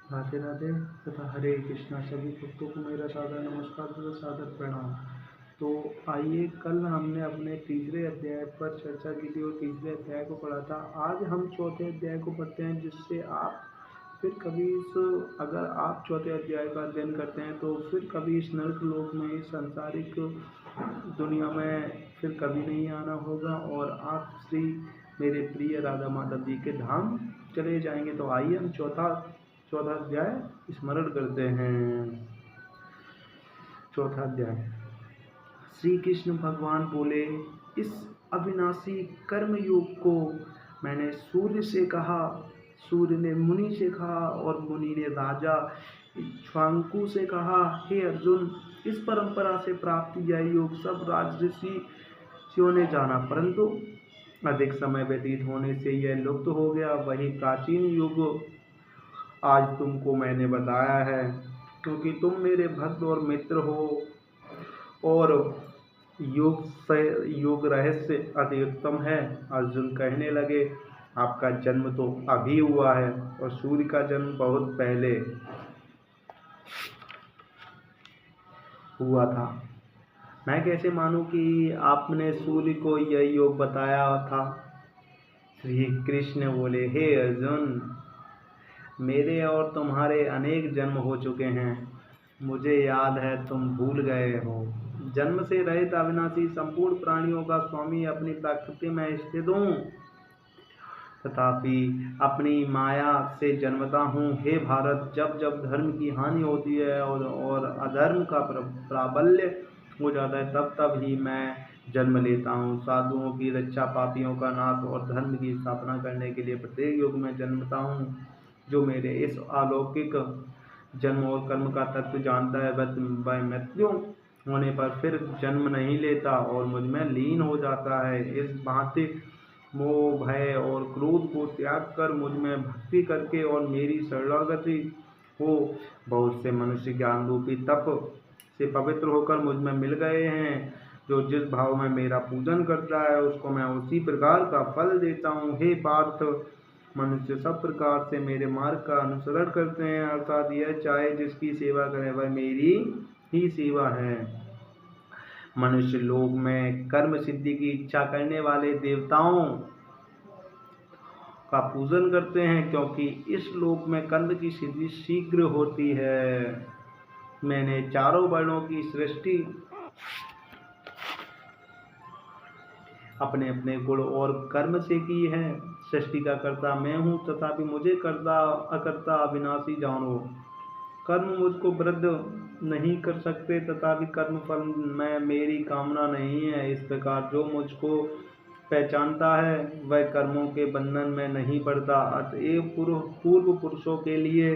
राधे राधे तथा हरे कृष्णा। सभी भक्तों को मेरा सादर नमस्कार तथा सादर प्रणाम। तो आइए, कल हमने अपने तीसरे अध्याय पर चर्चा की थी और तीसरे अध्याय को पढ़ा था। आज हम चौथे अध्याय को पढ़ते हैं, जिससे आप फिर कभी अगर आप चौथे अध्याय का अध्ययन करते हैं तो फिर कभी इस नर्क लोक में, इस सांसारिक दुनिया में फिर कभी नहीं आना होगा और आप श्री मेरे प्रिय राधा माधव जी के धाम चले जाएंगे। तो आइए हम चौथा अध्याय स्मरण करते हैं। चौथा अध्याय। श्री कृष्ण भगवान बोले, इस अविनाशी कर्म योग को मैंने सूर्य से कहा, सूर्य ने मुनि से कहा और मुनि ने राजा इक्ष्वाकु से कहा। हे अर्जुन, इस परंपरा से प्राप्त यह योग सब राजर्षियों ने जाना, परंतु अधिक समय व्यतीत होने से यह लुप्त हो गया। वही प्राचीन युग आज तुमको मैंने बताया है, क्योंकि तुम मेरे भक्त और मित्र हो और योग रहस्य अति उत्तम है। अर्जुन कहने लगे, आपका जन्म तो अभी हुआ है और सूर्य का जन्म बहुत पहले हुआ था। मैं कैसे मानूं कि आपने सूर्य को यह योग बताया था। श्री कृष्ण बोले, हे अर्जुन, मेरे और तुम्हारे अनेक जन्म हो चुके हैं। मुझे याद है, तुम भूल गए हो। जन्म से रहित अविनाशी संपूर्ण प्राणियों का स्वामी अपनी प्रकृति में स्थित हूँ, तथापि अपनी माया से जन्मता हूँ। हे भारत, जब जब धर्म की हानि होती है और अधर्म का प्राबल्य हो जाता है, तब तब ही मैं जन्म लेता हूँ। साधुओं की रक्षा, पापियों का नाश और धर्म की स्थापना करने के लिए प्रत्येक युग में जन्मता हूँ। जो मेरे इस अलौकिक जन्म और कर्म का तत्व जानता है, वह मृत्यु होने पर फिर जन्म नहीं लेता और मुझ में लीन हो जाता है। इस भांति मोह, भय और क्रोध को त्याग कर मुझ में भक्ति करके और मेरी शरणागति हो, बहुत से मनुष्य ज्ञान रूपी तप से पवित्र होकर मुझ में मिल गए हैं। जो जिस भाव में मेरा पूजन करता है, उसको मैं उसी प्रकार का फल देता हूँ। हे पार्थ, मनुष्य सब प्रकार से मेरे मार्ग का अनुसरण करते हैं, अर्थात यह चाहे जिसकी सेवा करें वह मेरी ही सेवा है। मनुष्य लोक में कर्म सिद्धि की इच्छा करने वाले देवताओं का पूजन करते हैं, क्योंकि इस लोक में कर्म की सिद्धि शीघ्र होती है। मैंने चारों वर्णों की सृष्टि अपने अपने गुण और कर्म से की है। सृष्टि का कर्ता मैं हूँ, तथापि मुझे कर्ता अकर्ता अविनाशी जानो। कर्म मुझको वृद्ध नहीं कर सकते, तथापि कर्म फल में मेरी कामना नहीं है। इस प्रकार जो मुझको पहचानता है, वह कर्मों के बंधन में नहीं पड़ता। अतएव पूर्व पुरुषों के लिए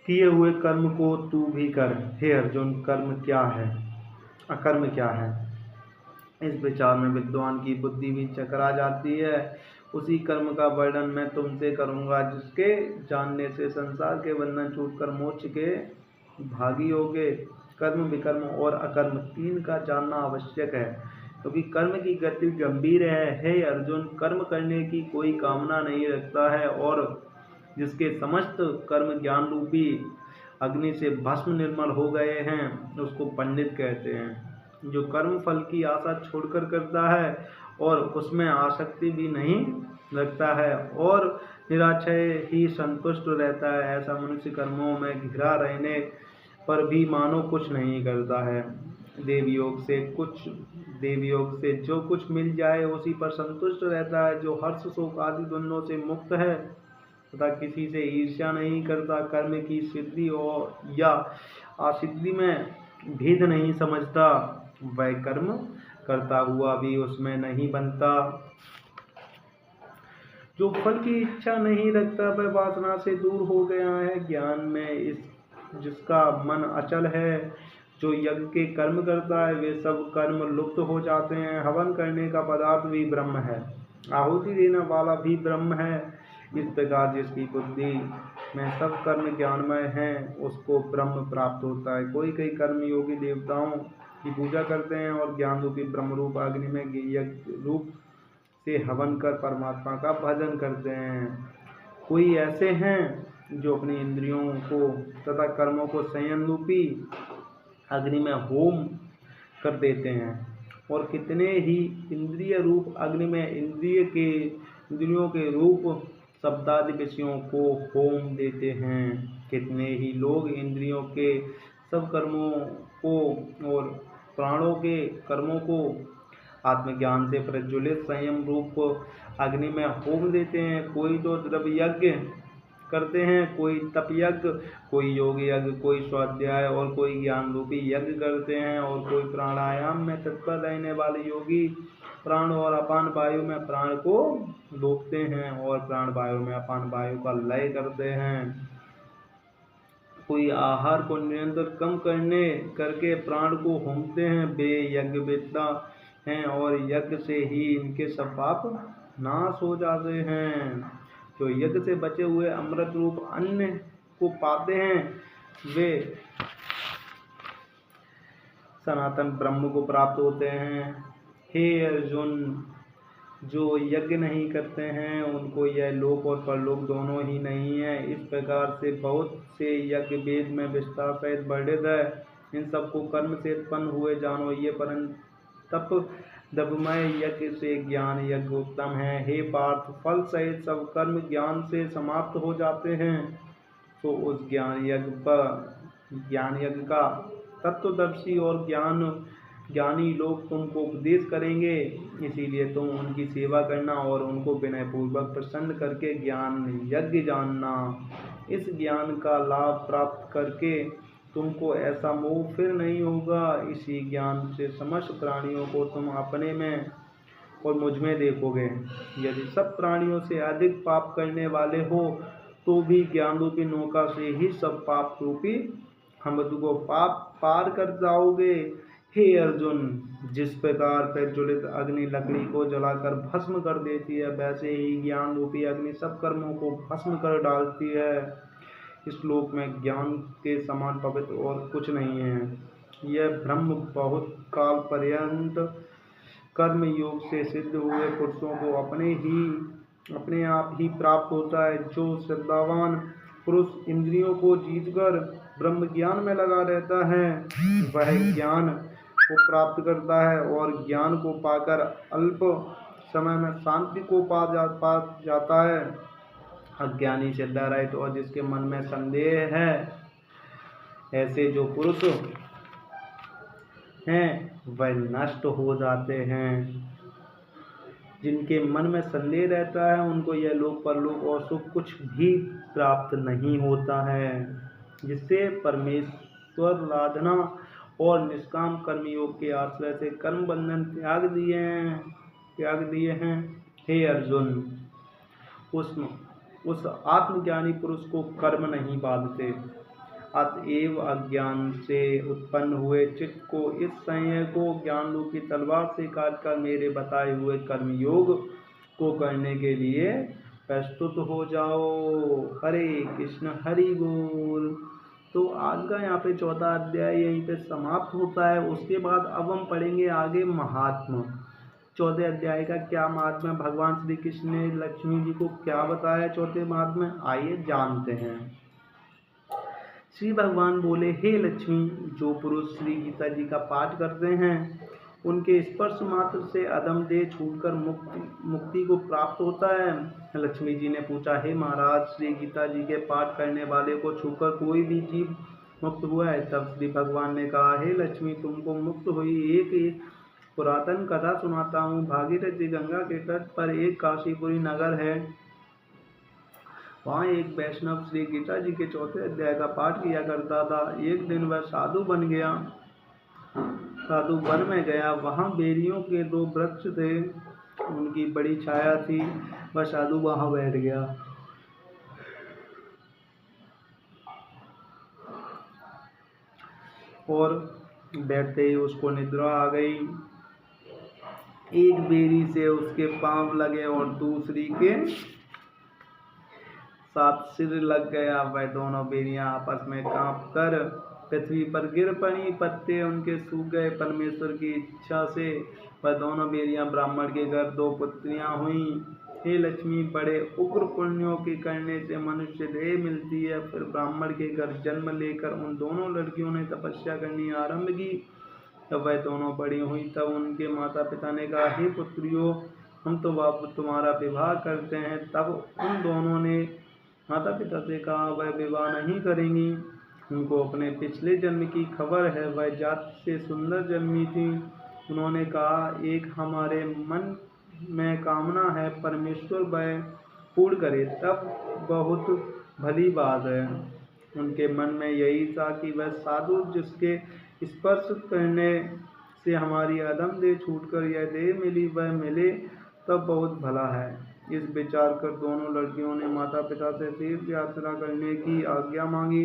किए हुए कर्म को तू भी कर। हे अर्जुन, कर्म क्या है, अकर्म क्या है, इस विचार में विद्वान की बुद्धि भी चकरा जाती है। उसी कर्म का वर्णन मैं तुमसे करूंगा, जिसके जानने से संसार के बंधन छूटकर मोक्ष के भागी होगे। कर्म, विकर्म और अकर्म तीन का जानना आवश्यक है, क्योंकि कर्म की गति गंभीर है। हे अर्जुन, कर्म करने की कोई कामना नहीं रखता है और जिसके समस्त कर्म ज्ञान रूपी अग्नि से भस्म निर्मल हो गए हैं, उसको पंडित कहते हैं। जो कर्म फल की आशा छोड़कर करता है और उसमें आसक्ति भी नहीं रखता है और निराशय ही संतुष्ट रहता है, ऐसा मनुष्य कर्मों में घिरा रहने पर भी मानो कुछ नहीं करता है। देवयोग से जो कुछ मिल जाए उसी पर संतुष्ट रहता है, जो हर्ष, शोक आदि द्वंद्वों से मुक्त है तथा किसी से ईर्ष्या नहीं करता। कर्म की सिद्धि और या असिद्धि में भेद नहीं समझता, वह कर्म करता हुआ भी उसमें नहीं बनता। जो फल की इच्छा नहीं रखता, वह वासना से दूर हो गया है। ज्ञान में जिसका मन अचल है, जो यज्ञ के कर्म करता है, वे सब कर्म लुप्त हो जाते हैं। हवन करने का पदार्थ भी ब्रह्म है, आहुति देने वाला भी ब्रह्म है। इस प्रकार जिसकी बुद्धि में सब कर्म ज्ञानमय है, उसको ब्रह्म प्राप्त होता है। कोई कर्म योगी देवताओं की पूजा करते हैं और ज्ञान रूपी ब्रह्म रूप अग्नि में यज्ञ रूप से हवन कर परमात्मा का भजन करते हैं। कोई ऐसे हैं जो अपनी इंद्रियों को तथा कर्मों को संयम रूपी अग्नि में होम कर देते हैं, और कितने ही इंद्रिय रूप अग्नि में इंद्रियों के रूप शब्दादि विषयों को होम देते हैं। कितने ही लोग इंद्रियों के सब कर्मों को और प्राणों के कर्मों को आत्मज्ञान से प्रज्वलित संयम रूप अग्नि में होम देते हैं। कोई तो द्रव्य यज्ञ करते हैं, कोई तप यज्ञ, कोई योग यज्ञ, कोई स्वाध्याय और कोई ज्ञान रूपी यज्ञ करते हैं, और कोई प्राणायाम में तत्पर रहने वाले योगी प्राण और अपान वायु में प्राण को रोकते हैं और प्राण वायु में अपान वायु का लय करते हैं। कोई आहार को निरंतर कम करके प्राण को होमते हैं। वे यज्ञ वेत्ता हैं और यज्ञ से ही इनके सब पाप नाश हो जाते हैं। जो यज्ञ से बचे हुए अमृत रूप अन्न को पाते हैं, वे सनातन ब्रह्म को प्राप्त होते हैं। हे अर्जुन, जो यज्ञ नहीं करते हैं उनको यह लोक और परलोक दोनों ही नहीं है। इस प्रकार से बहुत से यज्ञ वेद में विस्तार सहित वर्णित है। इन सबको कर्म से उत्पन्न हुए जानो, ये परंतप दबमय यज्ञ से ज्ञान यज्ञ उत्तम है। हे पार्थ, फल सहित सब कर्म ज्ञान से समाप्त हो जाते हैं, तो उस ज्ञान यज्ञ का तत्वदर्शी और ज्ञानी लोग तुमको उपदेश करेंगे। इसीलिए तुम उनकी सेवा करना और उनको विनय पूर्वक प्रसन्न करके ज्ञान यज्ञ जानना। इस ज्ञान का लाभ प्राप्त करके तुमको ऐसा मोह फिर नहीं होगा। इसी ज्ञान से समस्त प्राणियों को तुम अपने में और मुझ में देखोगे। यदि सब प्राणियों से अधिक पाप करने वाले हो तो भी ज्ञान रूपी नौका से ही सब पाप रूपी समुद्र को पार कर जाओगे। हे अर्जुन, जिस प्रकार प्रज्वलित अग्नि लकड़ी को जलाकर भस्म कर देती है, वैसे ही ज्ञान रूपी अग्नि सब कर्मों को भस्म कर डालती है। इस लोक में ज्ञान के समान पवित्र और कुछ नहीं है। यह ब्रह्म बहुत काल पर्यंत कर्म योग से सिद्ध हुए पुरुषों को अपने आप ही प्राप्त होता है। जो श्रद्धावान पुरुष इंद्रियों को जीतकर ब्रह्म ज्ञान में लगा रहता है, वह ज्ञान को प्राप्त करता है और ज्ञान को पाकर अल्प समय में शांति को पा जाता है। अज्ञानी श्रद्धा रहित और जिसके मन में संदेह है, ऐसे जो पुरुष हैं वह नष्ट हो जाते हैं। जिनके मन में संदेह रहता है उनको यह लोक परलोक और सुख कुछ भी प्राप्त नहीं होता है। जिससे परमेश्वर आराधना और निष्काम कर्मयोग के आश्रय से कर्म बंधन त्याग दिए हैं। हे अर्जुन, उस आत्मज्ञानी पुरुष को कर्म नहीं बांधते। अतएव अज्ञान से उत्पन्न हुए चित्त को इस संयम को ज्ञान रूपी तलवार से काटकर मेरे बताए हुए कर्मयोग को करने के लिए प्रस्तुत हो जाओ। हरे कृष्ण, हरि बोल। तो आज का यहाँ पे 14 अध्याय यहीं पे समाप्त होता है। उसके बाद अब हम पढ़ेंगे आगे महात्मा। 14 अध्याय का क्या महात्मा, भगवान श्री कृष्ण ने लक्ष्मी जी को क्या बताया 14 महात्मा, आइए जानते हैं। श्री भगवान बोले, हे लक्ष्मी, जो पुरुष श्री गीता जी का पाठ करते हैं उनके स्पर्श मात्र से अधम देह छूटकर मुक्ति को प्राप्त होता है। लक्ष्मी जी ने पूछा, हे महाराज, श्री गीता जी के पाठ करने वाले को छूकर कोई भी जीव मुक्त हुआ है? तब श्री भगवान ने कहा, हे लक्ष्मी, तुमको मुक्त हुई एक पुरातन कथा सुनाता हूँ। भागीरथी गंगा के तट पर एक काशीपुरी नगर है। वहाँ एक वैष्णव श्री गीता जी के 4 अध्याय का पाठ किया करता था। एक दिन वह साधु वन में गया। वहाँ बेरियों के 2 वृक्ष थे, उनकी बड़ी छाया थी। वह साधु वहाँ बैठ गया। और बैठते ही उसको निद्रा आ गई। एक बेरी से उसके पांव लगे और दूसरी के साथ सिर लग गया। वह दोनों बेरियां आपस में कांपकर पृथ्वी पर गिर पड़ी। पत्ते उनके सूख गए। परमेश्वर की इच्छा से वह दोनों बेरियां ब्राह्मण के घर 2 पुत्रियां हुईं। हे लक्ष्मी, बड़े उग्र पुण्यों के करने से मनुष्य देह मिलती है। फिर ब्राह्मण के घर जन्म लेकर उन दोनों लड़कियों ने तपस्या करनी आरंभ की। जब वह दोनों बड़ी हुई तब उनके माता पिता ने कहा, हे पुत्रियों, हम तो बाप तुम्हारा विवाह करते हैं। तब उन दोनों ने माता पिता से कहा, वह विवाह नहीं करेंगी, उनको अपने पिछले जन्म की खबर है, वह जाति से सुंदर जन्मी थी। उन्होंने कहा, एक हमारे मन में कामना है, परमेश्वर वह पूर्ण करे तब बहुत भली बात है। उनके मन में यही था कि वह साधु जिसके स्पर्श करने से हमारी अधम देह छूटकर यह देह मिली, वह मिले तब बहुत भला है। इस विचार कर दोनों लड़कियों ने माता पिता से तीर्थ यात्रा करने की आज्ञा मांगी।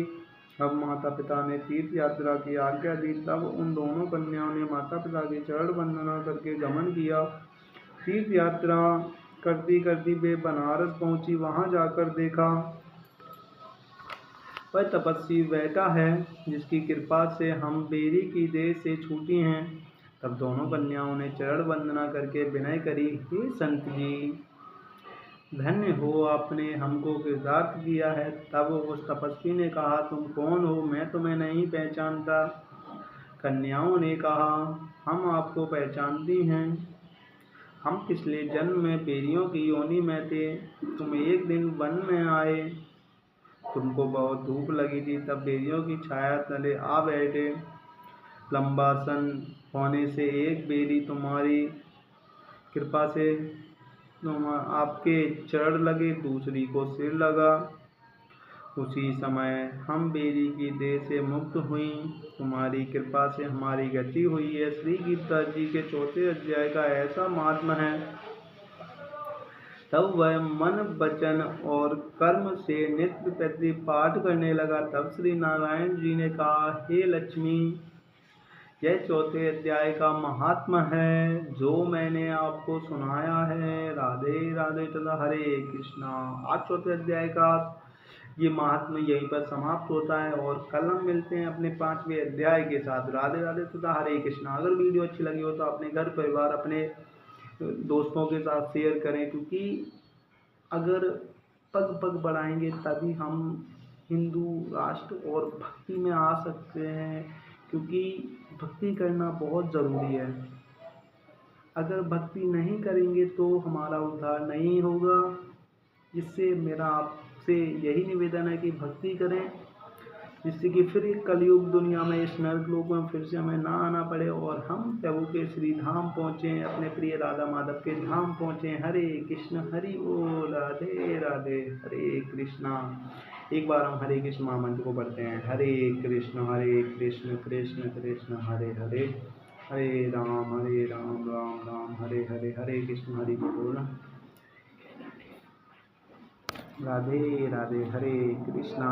अब माता पिता ने तीर्थ यात्रा की आज्ञा दी। तब उन दोनों कन्याओं ने माता पिता की चरण वंदना करके गमन किया। तीर्थ यात्रा करती करती वे बनारस पहुंची। वहां जाकर देखा वह तपस्वी बैठा है, जिसकी कृपा से हम बेरी की देह से छूटी हैं। तब दोनों कन्याओं ने चरण वंदना करके विनय करी, हे संत जी, धन्य हो, आपने हमको कृतार्थ किया है। तब उस तपस्वी ने कहा, तुम कौन हो, मैं तुम्हें नहीं पहचानता। कन्याओं ने कहा, हम आपको पहचानती हैं, हम पिछले जन्म में बेरियों की योनि में थे। तुम एक दिन वन में आए, तुमको बहुत धूप लगी थी, तब बेरियों की छाया तले आ बैठे। लंबा सन होने से एक बेरी तुम्हारी कृपा से आपके चरण लगे, दूसरी को सिर लगा। उसी समय हम बेरी की देह से मुक्त हुई। तुम्हारी कृपा से हमारी गति हुई है। श्री गीता जी के 4 अध्याय का ऐसा महात्मा है। तब वह मन, वचन और कर्म से नित्य प्रति पाठ करने लगा। तब श्री नारायण जी ने कहा, हे लक्ष्मी, यह 4 अध्याय का महात्मा है जो मैंने आपको सुनाया है। राधे राधे तथा हरे कृष्णा। आज 4 अध्याय का ये महात्मा यहीं पर समाप्त होता है और कल हम मिलते हैं अपने 5वें अध्याय के साथ। राधे राधे तथा हरे कृष्णा। अगर वीडियो अच्छी लगी हो तो अपने घर परिवार, अपने दोस्तों के साथ शेयर करें, क्योंकि अगर पग पग बढ़ाएंगे तभी हम हिंदू राष्ट्र और भक्ति में आ सकते हैं, क्योंकि भक्ति करना बहुत ज़रूरी है। अगर भक्ति नहीं करेंगे तो हमारा उद्धार नहीं होगा। इससे मेरा आपसे यही निवेदन है कि भक्ति करें, जिससे कि फिर एक कलयुग दुनिया में, इस नरक लोक में फिर से हमें ना आना पड़े और हम प्रभु के श्री धाम पहुँचें, अपने प्रिय राधा माधव के धाम पहुँचें। हरे कृष्ण हरि बोल, राधे राधे, हरे कृष्णा। एक बार हम हरे कृष्ण महामंत्र को पढ़ते हैं। हरे कृष्ण कृष्ण कृष्ण हरे हरे, हरे राम राम राम हरे हरे, हरे कृष्ण हरि बोल, राधे राधे, हरे कृष्णा।